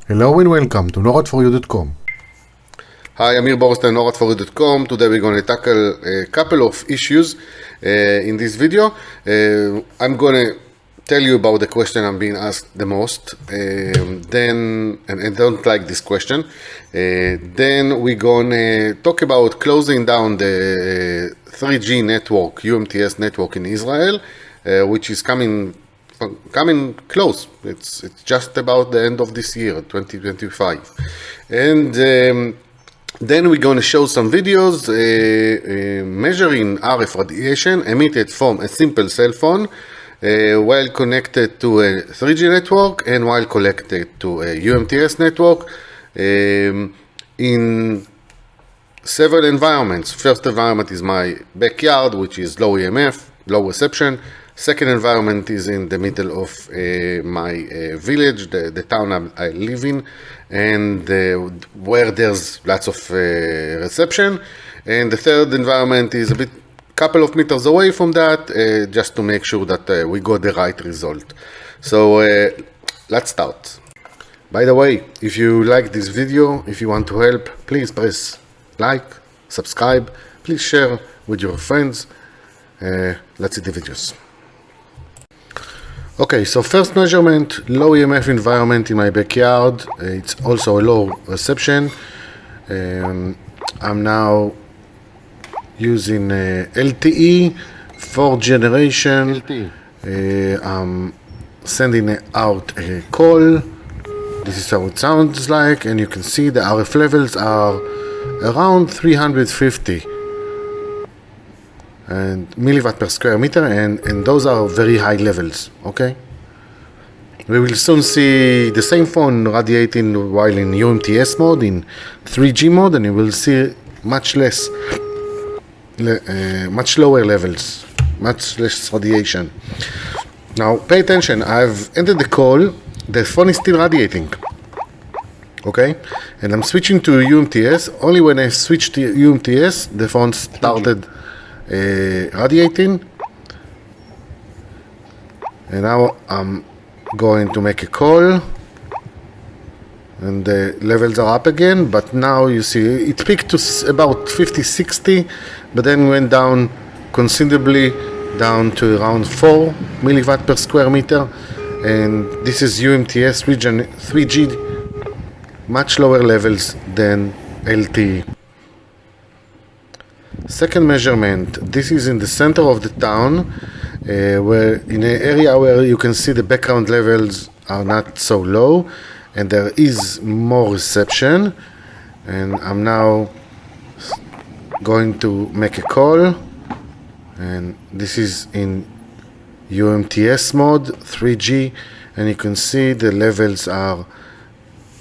Hello and welcome to NORAD4U.com. Hi, I'm Borstein, NORAD4U.com. Today we're going to tackle a couple of issues in this video. I'm going to tell you about the question I'm being asked the most. And I don't like this question. Then we're going to talk about closing down the 3G network, UMTS network in Israel, which is coming close. It's just about the end of this year, 2025. And then we're going to show some videos measuring RF radiation emitted from a simple cell phone while connected to a 3G network and while connected to a UMTS network in several environments. First environment is my backyard, which is low EMF, low reception. Second environment is in the middle of my village, the town I live in, and where there's lots of reception. And the third environment is a couple of meters away from that, just to make sure that we got the right result. So let's start. By the way, if you like this video, if you want to help, please press like, subscribe, please share with your friends. Let's see the videos. Okay, so first measurement, low EMF environment in my backyard. It's also a low reception. I'm now using LTE, 4th generation. I'm sending out a call. This is how it sounds like, and you can see the RF levels are around 350 and milliwatt per square meter, and those are very high levels. Okay, we will soon see the same phone radiating while in UMTS mode, in 3G mode, and you will see much lower levels, much less radiation. Now pay attention, I've ended the call, the phone is still radiating. Okay, and I'm switching to UMTS. Only when I switched to UMTS, the phone started radiating. And now I'm going to make a call, and the levels are up again, but now you see it peaked to about 50-60, but then went down considerably, down to around 4 milliwatt per square meter. And this is UMTS region 3G, much lower levels than LTE. Second measurement, this is in the center of the town, where in an area where you can see the background levels are not so low and there is more reception. And I'm now going to make a call, and this is in UMTS mode 3G, and you can see the levels are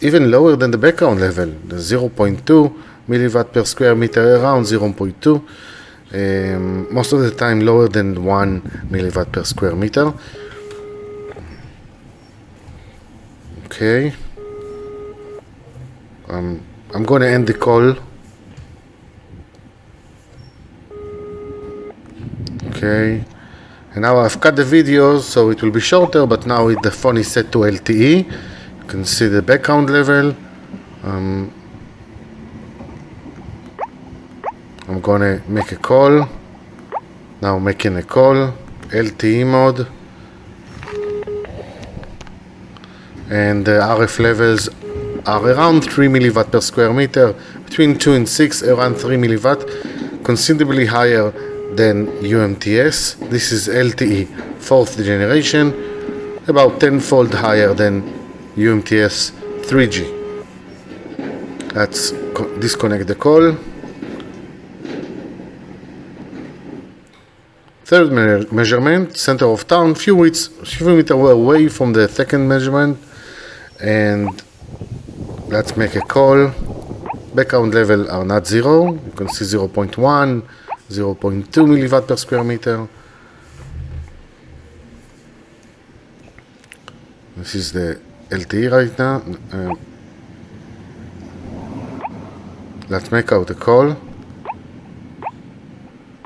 even lower than the background level, the 0.2 milliwatt per square meter, around 0.2, most of the time lower than 1 milliwatt per square meter. Okay, I'm going to end the call. Okay, and now I've cut the video so it will be shorter, but now the phone is set to LTE. You can see the background level. I'm gonna make a call. Now making a call, LTE mode, and the RF levels are around 3 milliwatt per square meter, between 2 and 6, around 3 milliwatt, considerably higher than UMTS. This is LTE 4th generation, about 10-fold higher than UMTS 3G. Let's disconnect the call. Third measurement, center of town, few meters away from the second measurement, and let's make a call. Background level are not zero. You can see 0.1, 0.2 milliwatt per square meter. This is the LTE right now. Let's make out a call.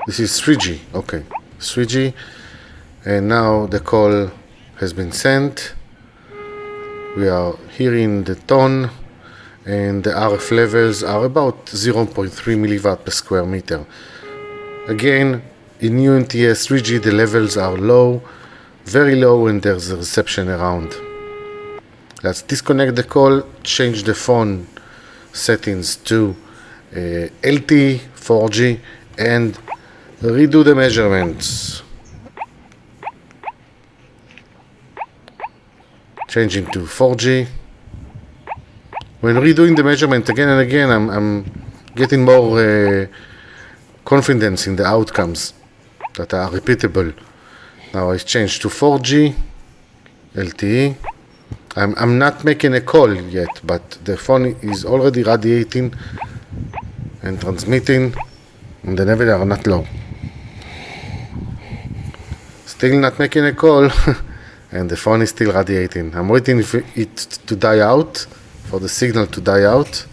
This is 3G, okay, 3G, and now the call has been sent. We are here in the tone, and the RF levels are about 0.3 milliwatt per square meter. Again, in UMTS 3G the levels are low, very low, and there's a reception around. Let's disconnect the call, change the phone settings to LTE 4G, and redo the measurements. Changing to 4G. When redoing the measurement again and again, I'm getting more confidence in the outcomes that are repeatable. Now I changed to 4G, LTE. I'm not making a call yet, but the phone is already radiating and transmitting, and the levels are not low. Still not making a call, and the phone is still radiating. I'm waiting for it to die out, for the signal to die out.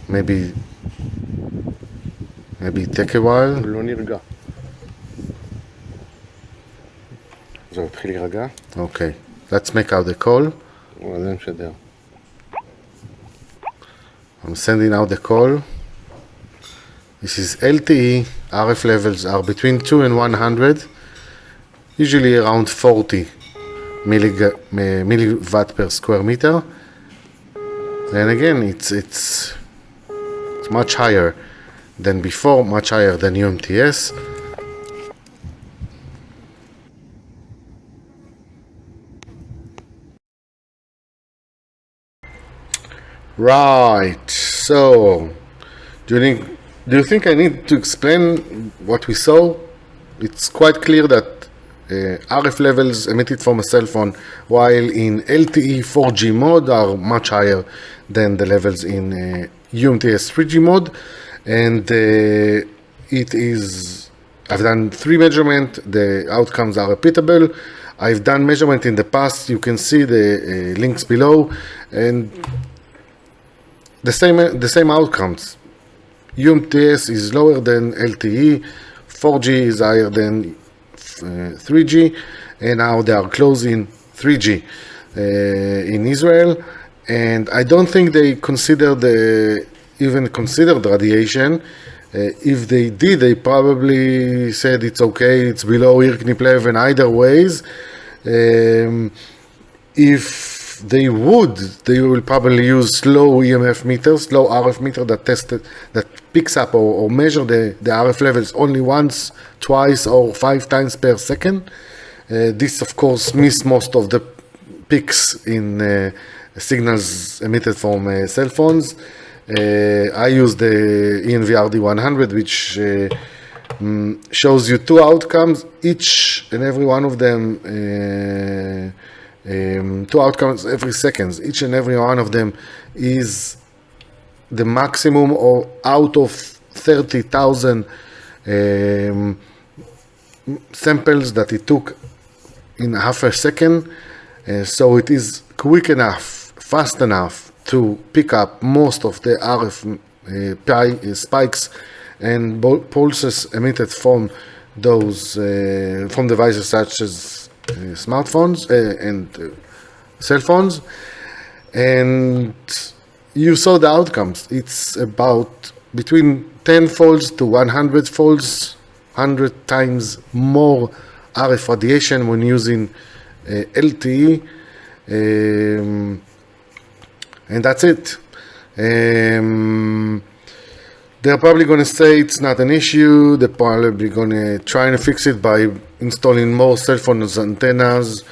Maybe take a while. לא נרגע. זהו, התחיל להירגע. Okay, let's make out the call. זה משדר. I'm sending out the call. This is LTE. RF levels are between 2 and 100, usually around 40 milliwatt per square meter. And again, it's much higher than before, much higher than UMTS. Right, so do you think I need to explain what we saw? It's quite clear that RF levels emitted from a cell phone while in LTE 4G mode are much higher than the levels in UMTS 3G mode, and I've done 3 measurements. The outcomes are repeatable. I've done measurement in the past. You can see the links below, and the same outcomes. UMTS is lower than LTE, 4G is higher than 3G, and now they are closing 3G in Israel. And I don't think they even considered radiation. If they did, they probably said it's okay, it's below IRC-NIPLEV, and either ways. If they will probably use slow EMF meters, slow RF meter that picks up or measure the RF levels only once, twice, or 5 times per second. This, of course, miss most of the peaks in signals emitted from cell phones. I use the ENVRD100, which shows you 2 outcomes, each and every one of them 2 outcomes every second. Each and every one of them is the maximum or out of 30,000 samples that it took in half a second. So it is quick enough, fast enough to pick up most of the RF spikes and pulses emitted from those from devices such as smartphones and cell phones. And you saw the outcomes. It's about between 10 folds to 100 folds, 100 times more RF radiation when using LTE, and that's it. They're probably going to say it's not an issue. They're probably going to try and fix it by installing more cell phone antennas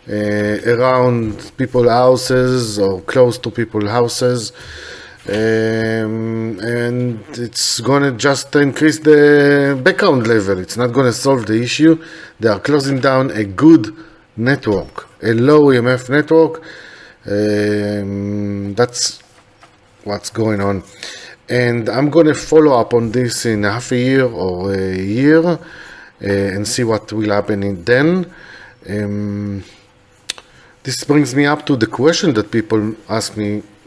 around people's houses or close to people's houses. And it's going to just increase the background level. It's not going to solve the issue. They are closing down a good network, a low EMF network. That's what's going on. And I'm going to follow up on this in half a year or a year and see what will happen then. This brings me up to the question that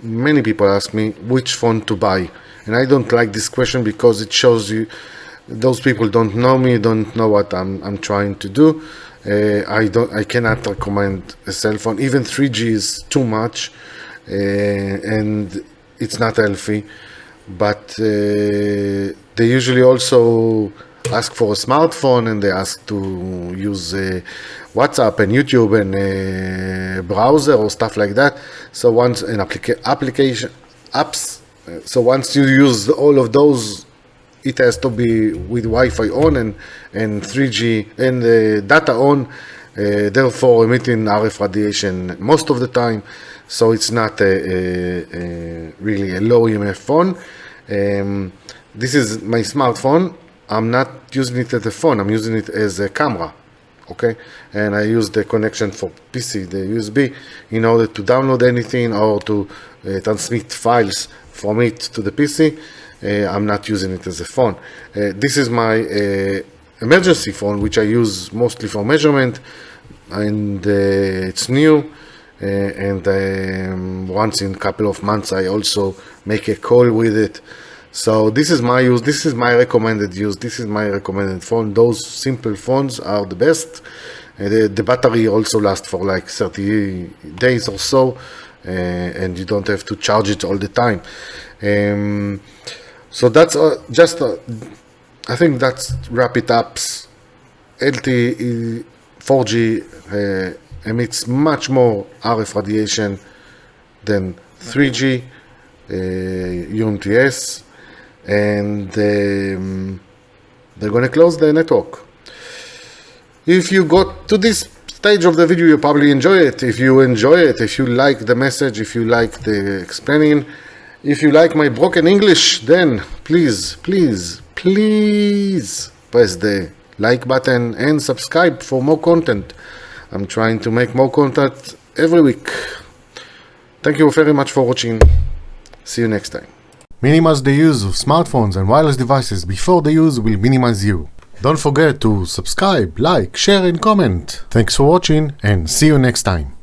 many people ask me, which phone to buy. And I don't like this question because it shows you those people don't know me, don't know what I'm trying to do. I cannot recommend a cell phone. Even 3G is too much, and it's not healthy. But they usually also ask for a smartphone, and they ask to use WhatsApp and YouTube and browser or stuff like that. So once an application apps, so once you use all of those, it has to be with Wi-Fi on and 3G and data on, therefore emitting RF radiation most of the time. So it's not really a low EMF phone. This is my smartphone. I'm not using it as a phone. I'm using it as a camera, okay? And I use the connection for PC, the USB, in order to download anything or to transmit files from it to the PC. I'm not using it as a phone. This is my emergency phone, which I use mostly for measurement, and it's new. And once in a couple of months, I also make a call with it. So this is my use. This is my recommended use. This is my recommended phone. Those simple phones are the best. The battery also lasts for like 30 days or so, and you don't have to charge it all the time. So that's I think that's wrap it up. LTE 4G emits much more RF radiation than 3G UMTS, and they're going to close the network. If you got to this stage of the video, you probably enjoy it. If you enjoy it, if you like the message, if you like the explaining, if you like my broken English, then please press the like button and subscribe for more content. I'm trying to make more content every week. Thank you very much for watching. See you next time. Minimize the use of smartphones and wireless devices before the use will minimize you. Don't forget to subscribe, like, share and comment. Thanks for watching and see you next time.